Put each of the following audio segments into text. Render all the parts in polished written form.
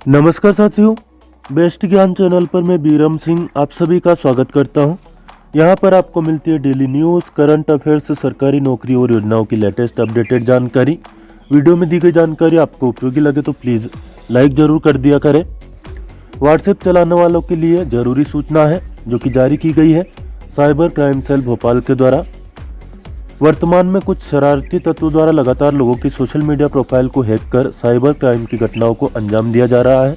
नमस्कार साथियों, बेस्ट ज्ञान चैनल पर मैं बीरम सिंह आप सभी का स्वागत करता हूं। यहां पर आपको मिलती है डेली न्यूज़, करंट अफेयर्स, सरकारी नौकरी और योजनाओं की लेटेस्ट अपडेटेड जानकारी। वीडियो में दी गई जानकारी आपको उपयोगी लगे तो प्लीज़ लाइक ज़रूर कर दिया करें। व्हाट्सएप चलाने वालों के लिए ज़रूरी सूचना है जो कि जारी की गई है साइबर क्राइम सेल भोपाल के द्वारा। वर्तमान में कुछ शरारती तत्वों द्वारा लगातार लोगों की सोशल मीडिया प्रोफाइल को हैक कर साइबर क्राइम की घटनाओं को अंजाम दिया जा रहा है।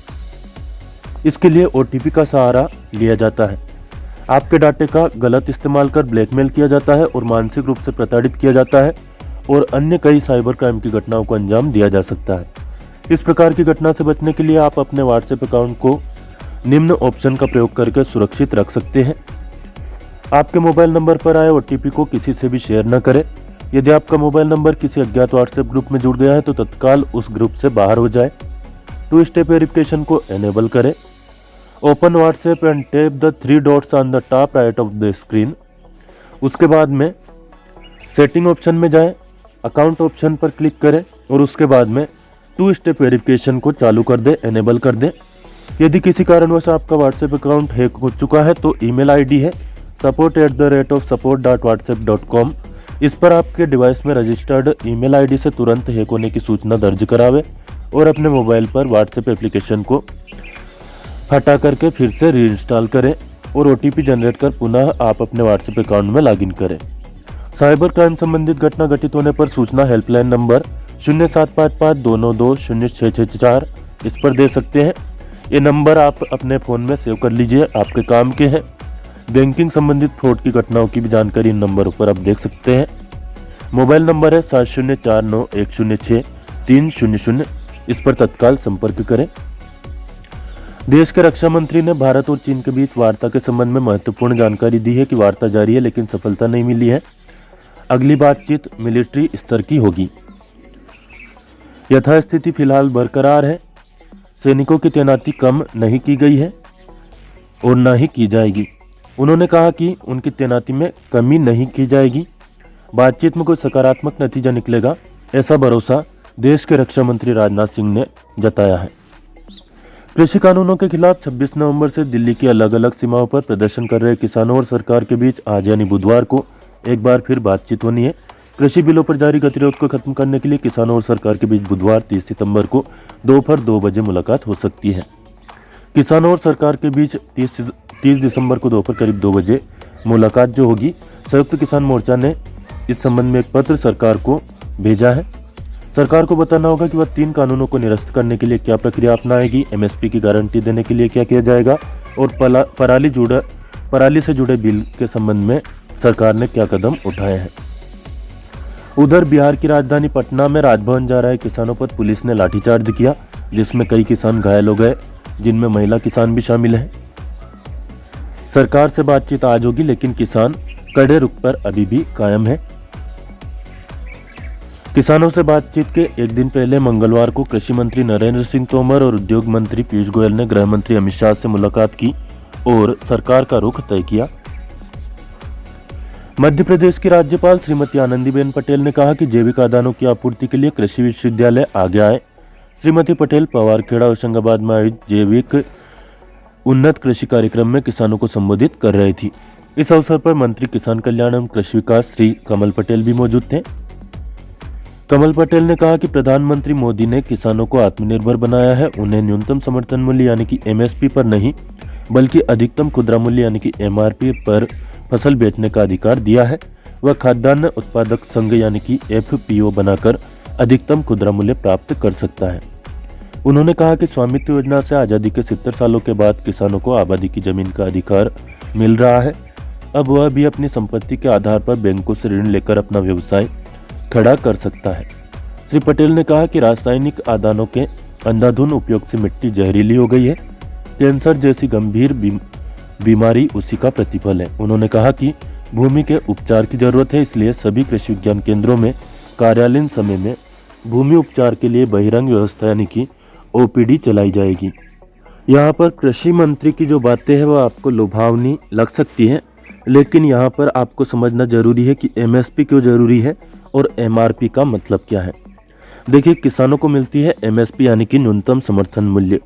इसके लिए OTP का सहारा लिया जाता है। आपके डाटे का गलत इस्तेमाल कर ब्लैकमेल किया जाता है और मानसिक रूप से प्रताड़ित किया जाता है और अन्य कई साइबर क्राइम की घटनाओं को अंजाम दिया जा सकता है। इस प्रकार की घटना से बचने के लिए आप अपने व्हाट्सएप अकाउंट को निम्न ऑप्शन का प्रयोग करके सुरक्षित रख सकते हैं। आपके मोबाइल नंबर पर आए OTP को किसी से भी शेयर न करें। यदि आपका मोबाइल नंबर किसी अज्ञात व्हाट्सएप ग्रुप में जुड़ गया है तो तत्काल उस ग्रुप से बाहर हो जाए। 2 स्टेप वेरिफिकेशन को एनेबल करें। Open WhatsApp and tap the 3 dots on the top right of the screen. उसके बाद में सेटिंग ऑप्शन में जाएं, अकाउंट ऑप्शन पर क्लिक करें और उसके बाद में 2 स्टेप वेरिफिकेशन को चालू कर दें, एनेबल कर दें। यदि किसी कारणवश आपका व्हाट्सएप अकाउंट हैक हो चुका है तो ईमेल ID है support@support.whatsapp.com। इस पर आपके डिवाइस में रजिस्टर्ड ईमेल ID से तुरंत हैक होने की सूचना दर्ज करावे और अपने मोबाइल पर व्हाट्सएप एप्लीकेशन को हटा करके फिर से रीइंस्टॉल करें और OTP जनरेट कर पुनः आप अपने व्हाट्सएप अकाउंट में लॉगिन करें। साइबर क्राइम संबंधित घटना घटित होने पर सूचना हेल्पलाइन नंबर 0755-292-0664 इस पर दे सकते हैं। ये नंबर आप अपने फ़ोन में सेव कर लीजिए, आपके काम के हैं। बैंकिंग संबंधित फ्रॉड की घटनाओं की भी जानकारी इन नंबरों पर आप देख सकते हैं। मोबाइल नंबर है 7049106300। इस पर तत्काल संपर्क करें। देश के रक्षा मंत्री ने भारत और चीन के बीच वार्ता के संबंध में महत्वपूर्ण जानकारी दी है कि वार्ता जारी है लेकिन सफलता नहीं मिली है। अगली बातचीत मिलिट्री स्तर की होगी। यथास्थिति फिलहाल बरकरार है। सैनिकों की तैनाती कम नहीं की गई है और न ही की जाएगी। उन्होंने कहा कि उनकी तैनाती में कमी नहीं की जाएगी। बातचीत में कोई सकारात्मक नतीजा निकलेगा, ऐसा भरोसा देश के रक्षा मंत्री राजनाथ सिंह ने जताया है। कृषि कानूनों के खिलाफ 26 नवंबर से दिल्ली की अलग अलग सीमाओं पर प्रदर्शन कर रहे किसानों और सरकार के बीच आज यानी बुधवार को एक बार फिर बातचीत होनी है। कृषि बिलों पर जारी गतिरोध को खत्म करने के लिए किसानों और सरकार के बीच बुधवार 30 सितंबर को दोपहर 2 बजे मुलाकात हो सकती है। किसानों और सरकार के बीच 30 दिसंबर को दोपहर करीब 2 बजे मुलाकात जो होगी। संयुक्त किसान मोर्चा ने इस संबंध में एक पत्र सरकार को भेजा है। सरकार को बताना होगा कि वह 3 कानूनों को निरस्त करने के लिए क्या प्रक्रिया अपनाएगी, MSP की गारंटी देने के लिए क्या किया जाएगा और पराली से जुड़े बिल के संबंध में सरकार ने क्या कदम उठाए हैं। उधर बिहार की राजधानी पटना में राजभवन जा रहे किसानों पर पुलिस ने लाठीचार्ज किया, जिसमें कई किसान घायल हो गए, जिनमें महिला किसान भी शामिल हैं। सरकार से बातचीत आज होगी लेकिन किसान कड़े रुख पर अभी भी कायम है। किसानों से बातचीत के एक दिन पहले मंगलवार को कृषि मंत्री नरेंद्र सिंह तोमर और उद्योग मंत्री पीयूष गोयल ने गृह मंत्री अमित शाह से मुलाकात की और सरकार का रुख तय किया। मध्य प्रदेश की राज्यपाल श्रीमती आनंदीबेन पटेल ने कहा कि जैविक खाद्यान्नों की आपूर्ति के लिए कृषि विश्वविद्यालय आगे आए। श्रीमती पटेल पवारखेड़ा होशंगाबाद में आयोजित जैविक उन्नत कृषि कार्यक्रम में किसानों को संबोधित कर रही थी। इस अवसर पर मंत्री किसान कल्याण एवं कृषि विकास श्री कमल पटेल भी मौजूद थे। कमल पटेल ने कहा कि प्रधानमंत्री मोदी ने किसानों को आत्मनिर्भर बनाया है। उन्हें न्यूनतम समर्थन मूल्य यानी कि MSP पर नहीं बल्कि अधिकतम खुदरा मूल्य यानी कि MRP पर फसल बेचने का अधिकार दिया है। वह खाद्यान्न उत्पादक संघ यानी कि FPO बनाकर अधिकतम खुदरा मूल्य प्राप्त कर सकता है। उन्होंने कहा कि स्वामित्व योजना से आज़ादी के 70 सालों के बाद किसानों को आबादी की जमीन का अधिकार मिल रहा है। अब वह भी अपनी संपत्ति के आधार पर बैंकों से ऋण लेकर अपना व्यवसाय खड़ा कर सकता है। श्री पटेल ने कहा कि रासायनिक खाद्यान्नों के अंधाधुंध उपयोग से मिट्टी जहरीली हो गई है। कैंसर जैसी गंभीर बीमारी उसी का प्रतिफल है। उन्होंने कहा कि भूमि के उपचार की जरूरत है, इसलिए सभी कृषि विज्ञान केंद्रों में कार्यालयीन समय में भूमि उपचार के लिए बहिरंग व्यवस्था यानी कि OPD चलाई जाएगी। यहाँ पर कृषि मंत्री की जो बातें हैं वह आपको लुभावनी लग सकती है, लेकिन यहाँ पर आपको समझना जरूरी है कि MSP क्यों जरूरी है और MRP का मतलब क्या है। देखिए, किसानों को मिलती है MSP यानी कि न्यूनतम समर्थन मूल्य।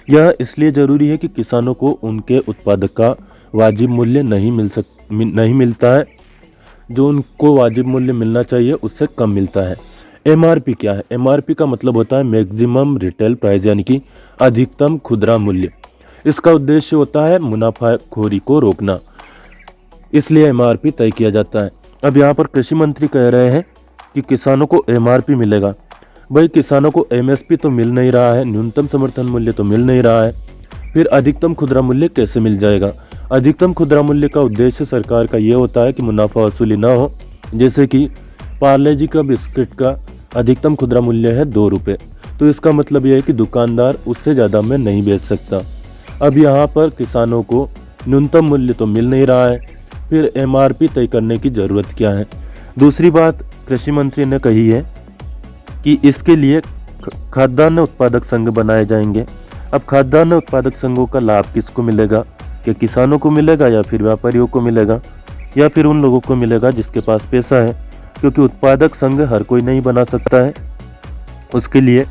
यह इसलिए जरूरी है कि किसानों को उनके उत्पाद का वाजिब मूल्य नहीं मिलता है। जो उनको वाजिब मूल्य मिलना चाहिए उससे कम मिलता है। एमआरपी क्या है? एमआरपी का मतलब होता है मैक्सिमम रिटेल प्राइस, यानी कि अधिकतम खुदरा मूल्य। इसका उद्देश्य होता है मुनाफाखोरी को रोकना, इसलिए एमआरपी तय किया जाता है। अब यहाँ पर कृषि मंत्री कह रहे हैं कि किसानों को एमआरपी मिलेगा। भाई किसानों को एमएसपी तो मिल नहीं रहा है, न्यूनतम समर्थन मूल्य तो मिल नहीं रहा है, फिर अधिकतम खुदरा मूल्य कैसे मिल जाएगा? अधिकतम खुदरा मूल्य का उद्देश्य सरकार का ये होता है कि मुनाफा वसूली ना हो। जैसे कि पार्ले जी का बिस्किट का अधिकतम खुदरा मूल्य है 2 रुपये, तो इसका मतलब यह है कि दुकानदार उससे ज़्यादा में नहीं बेच सकता। अब यहाँ पर किसानों को न्यूनतम मूल्य तो मिल नहीं रहा है, फिर एमआरपी तय करने की ज़रूरत क्या है? दूसरी बात कृषि मंत्री ने कही है कि इसके लिए खाद्यान्न उत्पादक संघ बनाए जाएंगे। अब खाद्यान्न उत्पादक संघों का लाभ किसको मिलेगा? क्या किसानों को मिलेगा या फिर व्यापारियों को मिलेगा या फिर उन लोगों को मिलेगा जिसके पास पैसा है? क्योंकि उत्पादक संघ हर कोई नहीं बना सकता है, उसके लिए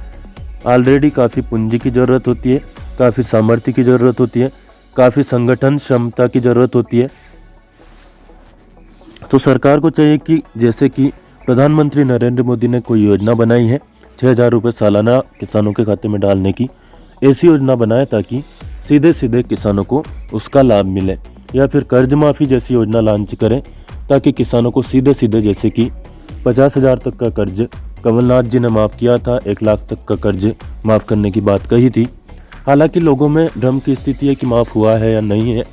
ऑलरेडी काफ़ी पूंजी की ज़रूरत होती है, काफ़ी सामर्थ्य की ज़रूरत होती है, काफ़ी संगठन क्षमता की ज़रूरत होती है। तो सरकार को चाहिए कि जैसे कि प्रधानमंत्री नरेंद्र मोदी ने कोई योजना बनाई है 6,000 रुपये सालाना किसानों के खाते में डालने की, ऐसी योजना बनाए ताकि सीधे सीधे किसानों को उसका लाभ मिले, या फिर कर्ज माफ़ी जैसी योजना लॉन्च करें ताकि किसानों को सीधे सीधे, जैसे कि 50,000 तक का कर्ज कमलनाथ जी ने माफ़ किया था, 1 लाख तक का कर्ज माफ़ करने की बात कही थी। हालांकि लोगों में भ्रम की स्थिति है कि माफ़ हुआ है या नहीं है,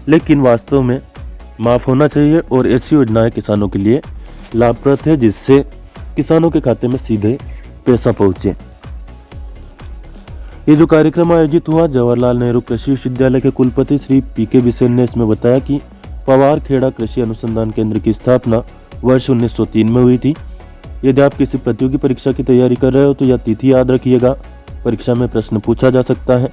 लेकिन वास्तव में माफ़ होना चाहिए और ऐसी योजनाएं किसानों के लिए लाभप्रद है जिससे किसानों के खाते में सीधे पैसा पहुँचे। ये जो कार्यक्रम आयोजित हुआ, जवाहरलाल नेहरू कृषि विश्वविद्यालय के कुलपति श्री पीके बिसेन ने इसमें बताया कि पवार खेड़ा कृषि अनुसंधान केंद्र की स्थापना वर्ष 1903 में हुई थी। यदि आप किसी प्रतियोगी परीक्षा की तैयारी कर रहे हो तो यह तिथि याद रखिएगा, परीक्षा में प्रश्न पूछा जा सकता है।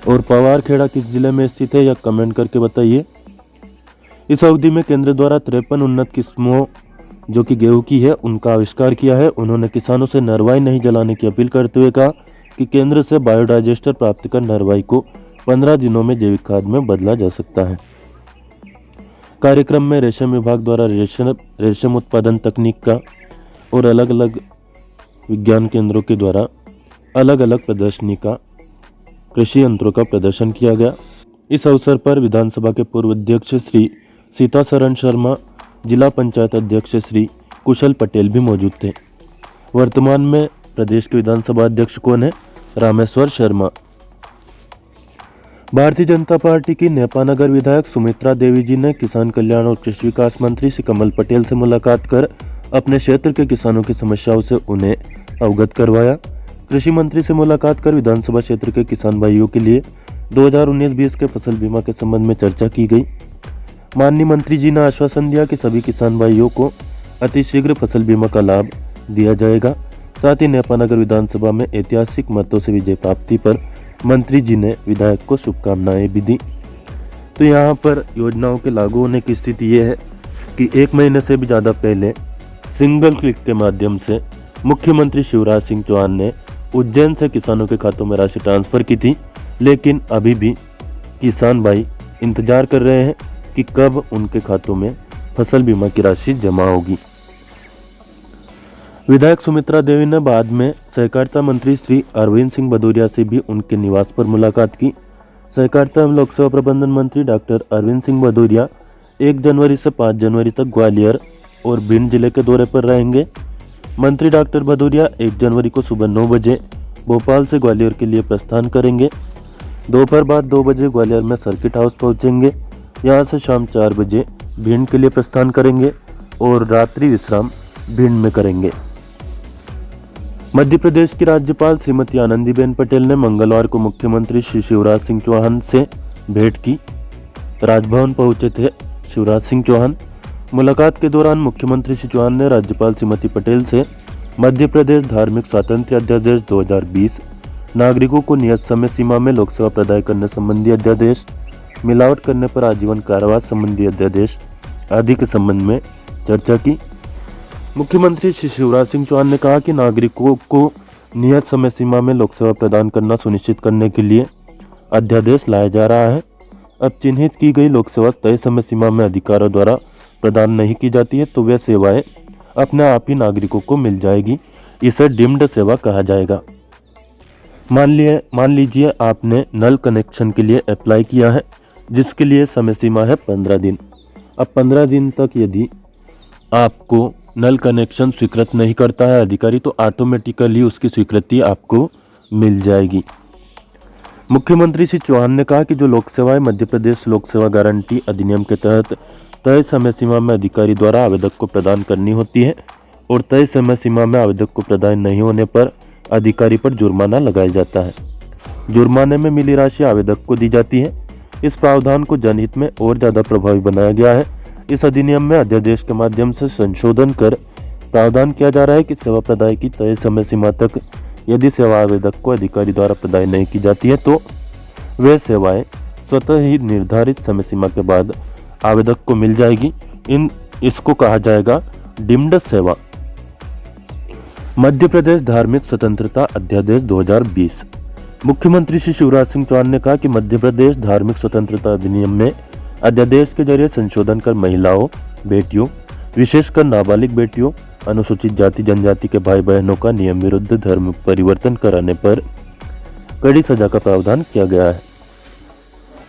और पवार खेड़ा किस जिले में स्थित है यह कमेंट करके बताइए। इस अवधि में केंद्र द्वारा 53 उन्नत किस्मों जो कि गेहूं की है उनका आविष्कार किया है। उन्होंने किसानों से नरवाई नहीं जलाने की अपील करते हुए कहा कि केंद्र से बायोडाइजेस्टर प्राप्त कर नरवाई को 15 दिनों में जैविक खाद में बदला जा सकता है। कार्यक्रम में रेशम विभाग द्वारा रेशम उत्पादन तकनीक का और अलग अलग विज्ञान केंद्रों के द्वारा अलग अलग प्रदर्शनी का कृषि यंत्रों का प्रदर्शन किया गया। इस अवसर पर विधानसभा के पूर्व अध्यक्ष श्री सीतासरण शर्मा, जिला पंचायत अध्यक्ष श्री कुशल पटेल भी मौजूद थे। वर्तमान में प्रदेश के विधानसभा अध्यक्ष कौन है? रामेश्वर शर्मा। भारतीय जनता पार्टी की नेपानगर विधायक सुमित्रा देवी जी ने किसान कल्याण और कृषि विकास मंत्री श्री कमल पटेल से मुलाकात कर अपने क्षेत्र के किसानों की समस्याओं से उन्हें अवगत करवाया। कृषि मंत्री से मुलाकात कर विधानसभा क्षेत्र के किसान भाइयों के लिए 2019-20 के फसल बीमा के संबंध में चर्चा की गई। माननीय मंत्री जी ने आश्वासन दिया कि सभी किसान भाइयों को अतिशीघ्र फसल बीमा का लाभ दिया जाएगा। साथ ही नेपानगर विधानसभा में ऐतिहासिक मतों से विजय प्राप्ति पर मंत्री जी ने विधायक को शुभकामनाएं भी दी। तो यहाँ पर योजनाओं के लागू होने की स्थिति ये है कि 1 महीने से भी ज़्यादा पहले सिंगल क्लिक के माध्यम से मुख्यमंत्री शिवराज सिंह चौहान ने उज्जैन से किसानों के खातों में राशि ट्रांसफ़र की थी, लेकिन अभी भी किसान भाई इंतजार कर रहे हैं कि कब उनके खातों में फसल बीमा की राशि जमा होगी। विधायक सुमित्रा देवी ने बाद में सहकारिता मंत्री श्री अरविंद सिंह भदौरिया से भी उनके निवास पर मुलाकात की। सहकारिता एवं लोक सेवा प्रबंधन मंत्री डॉक्टर अरविंद सिंह भदौरिया 1 जनवरी से 5 जनवरी तक ग्वालियर और भिंड जिले के दौरे पर रहेंगे। मंत्री डॉक्टर भदौरिया 1 जनवरी को सुबह 9 बजे भोपाल से ग्वालियर के लिए प्रस्थान करेंगे। दोपहर बाद 2 बजे ग्वालियर में सर्किट हाउस पहुंचेंगे। यहां से शाम 4 बजे भिंड के लिए प्रस्थान करेंगे और रात्रि विश्राम भिंड में करेंगे। मध्य प्रदेश की राज्यपाल श्रीमती आनंदीबेन पटेल ने मंगलवार को मुख्यमंत्री श्री शिवराज सिंह चौहान से भेंट की। राजभवन पहुंचे थे शिवराज सिंह चौहान। मुलाकात के दौरान मुख्यमंत्री श्री चौहान ने राज्यपाल श्रीमती पटेल से मध्य प्रदेश धार्मिक स्वातंत्र्य अध्यादेश 2020, नागरिकों को नियत समय सीमा में लोक सेवा प्रदाय करने संबंधी अध्यादेश, मिलावट करने पर आजीवन कारावास संबंधी अध्यादेश आदि के संबंध में चर्चा की। मुख्यमंत्री श्री शिवराज सिंह चौहान ने कहा कि नागरिकों को नियत समय सीमा में लोक सेवा प्रदान करना सुनिश्चित करने के लिए अध्यादेश लाया जा रहा है। अब चिन्हित की गई लोक सेवा तय समय सीमा में अधिकारियों द्वारा प्रदान नहीं की जाती है तो वह सेवाएं अपने आप ही नागरिकों को मिल जाएगी। इसे डिम्ड सेवा कहा जाएगा। मान लीजिए आपने नल कनेक्शन के लिए अप्लाई किया है, जिसके लिए समय सीमा है 15 दिन। अब 15 दिन तक यदि आपको नल कनेक्शन स्वीकृत नहीं करता है अधिकारी, तो ऑटोमेटिकली उसकी स्वीकृति आपको मिल जाएगी। मुख्यमंत्री श्री चौहान ने कहा कि जो लोक सेवाएं मध्य प्रदेश लोक सेवा गारंटी अधिनियम के तहत तय समय सीमा में अधिकारी द्वारा आवेदक को प्रदान करनी होती है और तय समय सीमा में आवेदक को प्रदान नहीं होने पर अधिकारी पर जुर्माना लगाया जाता है। जुर्माने में मिली राशि आवेदक को दी जाती है। इस प्रावधान को जनहित में और ज़्यादा प्रभावी बनाया गया है। इस अधिनियम में अध्यादेश के माध्यम से संशोधन कर प्रावधान किया जा रहा है कि सेवा प्रदाय की तय समय सीमा तक यदि सेवा आवेदक को अधिकारी द्वारा प्रदान नहीं की जाती है तो वे सेवाएं स्वतः ही निर्धारित समय सीमा के बाद आवेदक को मिल जाएगी। इसको कहा जाएगा डिम्ड सेवा। मध्य प्रदेश धार्मिक स्वतंत्रता अध्यादेश 2020। मुख्यमंत्री श्री शिवराज सिंह चौहान ने कहा कि मध्य प्रदेश धार्मिक स्वतंत्रता अधिनियम में अध्यादेश के जरिए संशोधन कर महिलाओं, बेटियों, विशेषकर नाबालिग बेटियों, अनुसूचित जाति जनजाति के भाई बहनों का नियम विरुद्ध धर्म परिवर्तन कराने पर कड़ी सजा का प्रावधान किया गया है।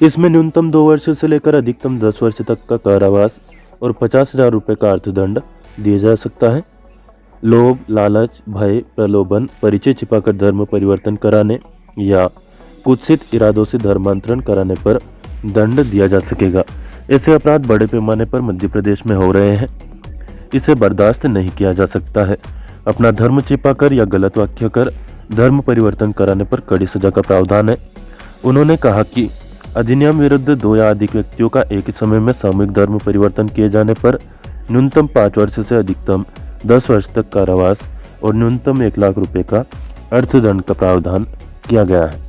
इसमें न्यूनतम 2 वर्ष से लेकर अधिकतम 10 वर्ष तक का कारावास और 50,000 रुपये का अर्थदंड दिया जा सकता है। लोभ, लालच, भय, प्रलोभन, परिचय छिपाकर धर्म परिवर्तन कराने या कुत्सित इरादों से धर्मांतरण कराने पर दंड दिया जा सकेगा। ऐसे अपराध बड़े पैमाने पर मध्य प्रदेश में हो रहे हैं। इसे बर्दाश्त नहीं किया जा सकता है। अपना धर्म छिपाकर या गलत व्याख्या कर धर्म परिवर्तन कराने पर कड़ी सजा का प्रावधान है। उन्होंने कहा कि अधिनियम विरुद्ध 2 या अधिक व्यक्तियों का एक ही समय में सामूहिक धर्म परिवर्तन किए जाने पर न्यूनतम 5 वर्ष से अधिकतम 10 वर्ष तक कारावास और न्यूनतम 1 लाख रुपए का अर्थदंड का प्रावधान किया गया है।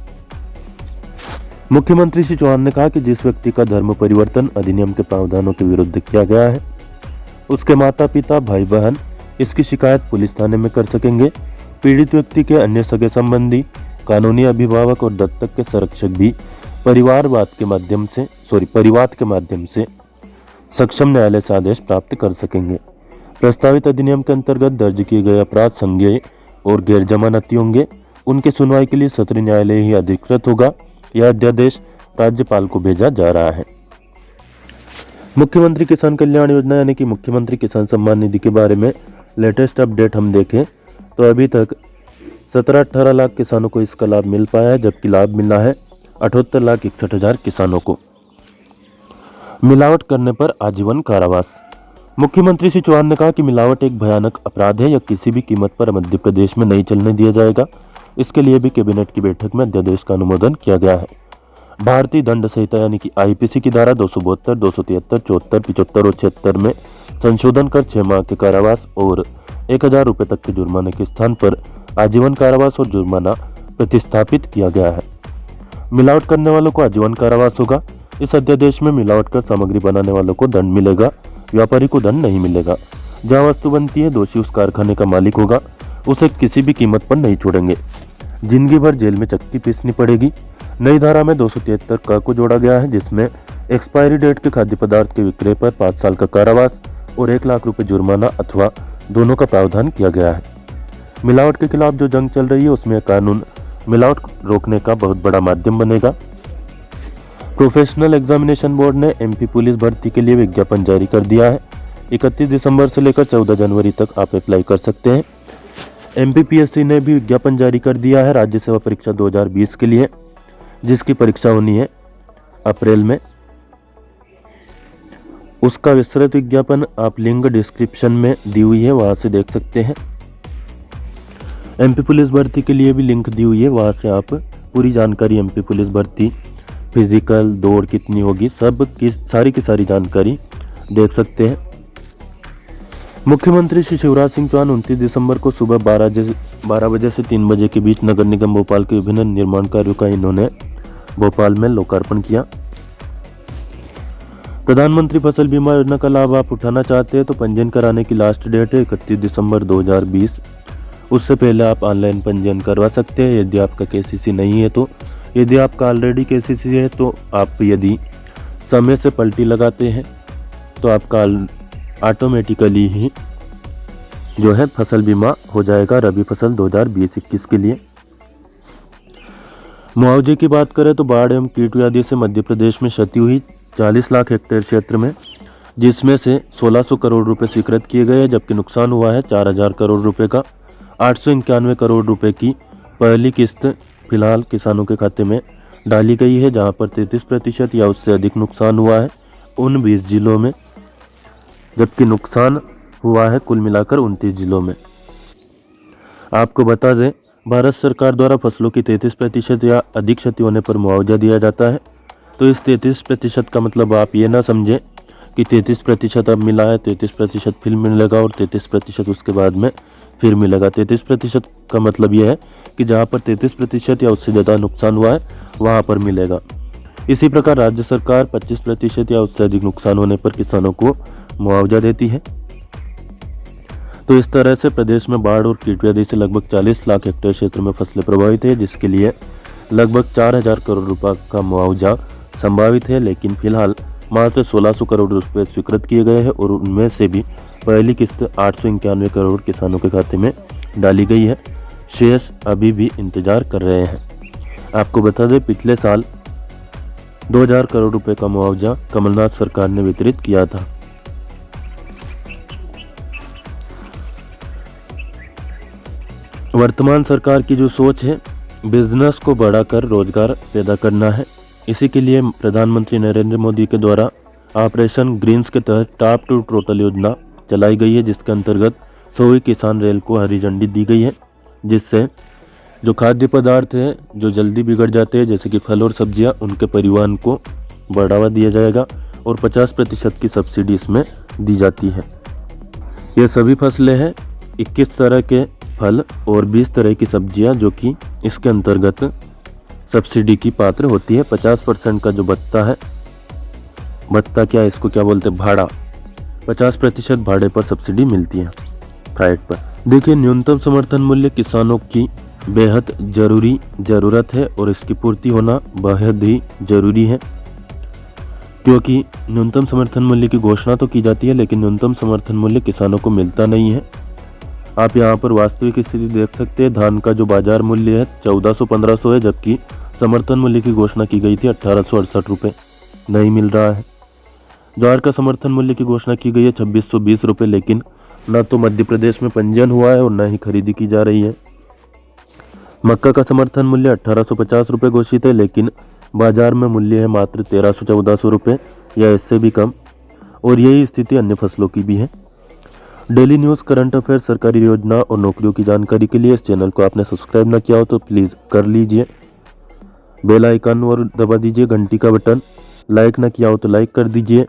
मुख्यमंत्री श्री चौहान ने कहा कि जिस व्यक्ति का धर्म परिवर्तन अधिनियम के प्रावधानों के विरुद्ध किया गया है उसके माता पिता, भाई बहन इसकी शिकायत पुलिस थाने में कर सकेंगे। पीड़ित व्यक्ति के अन्य सगे संबंधी, कानूनी अभिभावक और दत्तक के संरक्षक भी परिवाद के माध्यम से सक्षम न्यायालय से आदेश प्राप्त कर सकेंगे। प्रस्तावित अधिनियम के अंतर्गत दर्ज किए गए अपराध संज्ञेय और गैर जमानती होंगे। उनके सुनवाई के लिए सत्र न्यायालय ही अधिकृत होगा। यह अध्यादेश राज्यपाल को भेजा जा रहा है। मुख्यमंत्री किसान कल्याण योजना यानी कि मुख्यमंत्री किसान सम्मान निधि के बारे में लेटेस्ट अपडेट हम देखें तो अभी तक 17-18 लाख किसानों को इसका लाभ मिल पाया है, जबकि लाभ मिला है 78,61,000 किसानों को। मिलावट करने पर आजीवन कारावास। मुख्यमंत्री श्री चौहान ने कहा कि मिलावट एक भयानक अपराध है, यह किसी भी कीमत पर मध्य प्रदेश में नहीं चलने दिया जाएगा। इसके लिए भी कैबिनेट की बैठक में अध्यादेश का अनुमोदन किया गया है। भारतीय दंड संहिता यानी कि आईपीसी की धारा 272, 273, 74, 75 और 76 में संशोधन कर 6 माह के कारावास और 1,000 रुपये तक के जुर्माने के स्थान पर आजीवन कारावास और जुर्माना प्रतिस्थापित किया गया है। मिलावट करने वालों को आजीवन कारावास होगा। इस अध्यादेश में मिलावट कर सामग्री बनाने वालों को दंड मिलेगा, व्यापारी को दंड नहीं मिलेगा। जहाँ वस्तु बनती है दोषी उस कारखाने का मालिक होगा, उसे किसी भी कीमत पर नहीं छोड़ेंगे। जिंदगी भर जेल में चक्की पीसनी पड़ेगी। नई धारा में 273 का को जोड़ा गया है, जिसमें एक्सपायरी डेट के खाद्य पदार्थ के विक्रय पर 5 साल का कारावास और 1 लाख रुपए जुर्माना अथवा दोनों का प्रावधान किया गया है। मिलावट के खिलाफ जो जंग चल रही है उसमें कानून मिलावट रोकने का बहुत बड़ा माध्यम बनेगा। प्रोफेशनल एग्जामिनेशन बोर्ड ने एमपी पुलिस भर्ती के लिए विज्ञापन जारी कर दिया है। 31 दिसंबर से लेकर 14 जनवरी तक आप अप्लाई कर सकते हैं। एमपीपीएससी ने भी विज्ञापन जारी कर दिया है राज्य सेवा परीक्षा 2020 के लिए, जिसकी परीक्षा होनी है अप्रैल में। उसका विस्तृत विज्ञापन आप लिंक डिस्क्रिप्शन में दी हुई है, वहां से देख सकते हैं। एमपी पुलिस भर्ती के लिए भी लिंक दी हुई है, वहां से आप पूरी जानकारी एमपी पुलिस भर्ती, फिजिकल, दौड़ कितनी होगी, सब की सारी जानकारी देख सकते हैं। मुख्यमंत्री श्री शिवराज सिंह चौहान 29 दिसंबर को सुबह 12 बजे से 3 बजे के बीच नगर निगम भोपाल के विभिन्न निर्माण कार्यों का इन्होंने भोपाल में लोकार्पण किया। प्रधानमंत्री फसल बीमा योजना का लाभ आप उठाना चाहते हैं तो पंजीयन कराने की लास्ट डेट है 31 दिसंबर 2020। उससे पहले आप ऑनलाइन पंजीयन करवा सकते हैं यदि आपका केसीसी नहीं है तो। यदि आपका ऑलरेडी केसीसी है तो आप यदि समय से पलटी लगाते हैं तो आपका ऑटोमेटिकली ही जो है फसल बीमा हो जाएगा रबी फसल 2020-21 के लिए। मुआवजे की बात करें तो बाढ़ एवं कीट व्याधि से मध्य प्रदेश में क्षति हुई 40 लाख हेक्टेयर क्षेत्र में, जिसमें से 1600 करोड़ रुपए स्वीकृत किए गए, जबकि नुकसान हुआ है 4000 करोड़ रुपए का। 891 करोड़ रुपए की पहली किस्त फिलहाल किसानों के खाते में डाली गई है, जहां पर 33% या उससे अधिक नुकसान हुआ है उन 20 जिलों में, जबकि नुकसान हुआ है कुल मिलाकर 29 जिलों में। आपको बता दें, भारत सरकार द्वारा फसलों की 33% या अधिक क्षति होने पर मुआवजा दिया जाता है। तो इस 33% का मतलब आप ये ना समझें कि 33% अब मिला है, 33% फिर मिलेगा और 33% उसके बाद में फिर मिलेगा। 33% का मतलब यह है कि जहाँ पर 33% या उससे ज़्यादा नुकसान हुआ है वहाँ पर मिलेगा। इसी प्रकार राज्य सरकार 25% या उससे अधिक नुकसान होने पर किसानों को मुआवजा देती है। तो इस तरह से प्रदेश में बाढ़ और कीट व्याधि से लगभग 40 लाख हेक्टेयर क्षेत्र में फसलें प्रभावित है, जिसके लिए लगभग 4000 करोड़ रुपए का मुआवजा संभावित है। लेकिन फिलहाल मात्र 1600 करोड़ रुपए स्वीकृत किए गए हैं और उनमें से भी पहली किस्त 891 करोड़ किसानों के खाते में डाली गई है। शेष अभी भी इंतजार कर रहे हैं। आपको बता दें, पिछले साल 2000 करोड़ रुपए का मुआवजा कमलनाथ सरकार ने वितरित किया था। वर्तमान सरकार की जो सोच है, बिजनेस को बढ़ाकर रोजगार पैदा करना है। इसी के लिए प्रधानमंत्री नरेंद्र मोदी के द्वारा ऑपरेशन ग्रीन्स के तहत टॉप टू टोटल योजना चलाई गई है, जिसके अंतर्गत 100 किसान रेल को हरी झंडी दी गई है, जिससे जो खाद्य पदार्थ है जो जल्दी बिगड़ जाते हैं जैसे कि फल और सब्जियां, उनके परिवहन को बढ़ावा दिया जाएगा और 50% की सब्सिडी इसमें दी जाती है। ये सभी फसलें हैं, 21 तरह के फल और 20 तरह की सब्जियां जो कि इसके अंतर्गत सब्सिडी की पात्र होती है। 50% का जो भत्ता है, भत्ता क्या, इसको क्या बोलते हैं, भाड़ा, 50% भाड़े पर सब्सिडी मिलती है फ्राइट पर। देखिए, न्यूनतम समर्थन मूल्य किसानों की बेहद ज़रूरत है और इसकी पूर्ति होना बेहद ही ज़रूरी है, क्योंकि न्यूनतम समर्थन मूल्य की घोषणा तो की जाती है लेकिन न्यूनतम समर्थन मूल्य किसानों को मिलता नहीं है। आप यहाँ पर वास्तविक स्थिति देख सकते हैं। धान का जो बाजार मूल्य है 1400-1500 है, जबकि समर्थन मूल्य की घोषणा की गई थी 1868 रुपये, नहीं मिल रहा है। ज्वार का समर्थन मूल्य की घोषणा की गई है 2620 रुपये, लेकिन न तो मध्य प्रदेश में पंजीयन हुआ है और न ही खरीदी की जा रही है। मक्का का समर्थन मूल्य 1850 रुपये घोषित है, लेकिन बाजार में मूल्य है मात्र 1300-1400 रुपये या इससे भी कम, और यही स्थिति अन्य फसलों की भी है। डेली न्यूज़, करंट अफेयर्स, सरकारी योजना और नौकरियों की जानकारी के लिए इस चैनल को आपने सब्सक्राइब न किया हो तो प्लीज़ कर लीजिए। बेल आइकन और दबा दीजिए घंटी का बटन। लाइक ना किया हो तो लाइक कर दीजिए।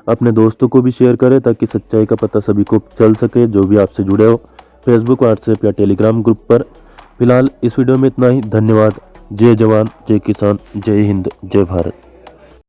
अपने दोस्तों को भी शेयर करें ताकि सच्चाई का पता सभी को चल सके जो भी आपसे जुड़े हो, फेसबुक, व्हाट्सएप या टेलीग्राम ग्रुप पर। फिलहाल इस वीडियो में इतना ही। धन्यवाद। जय जवान, जय किसान, जय हिंद, जय भारत।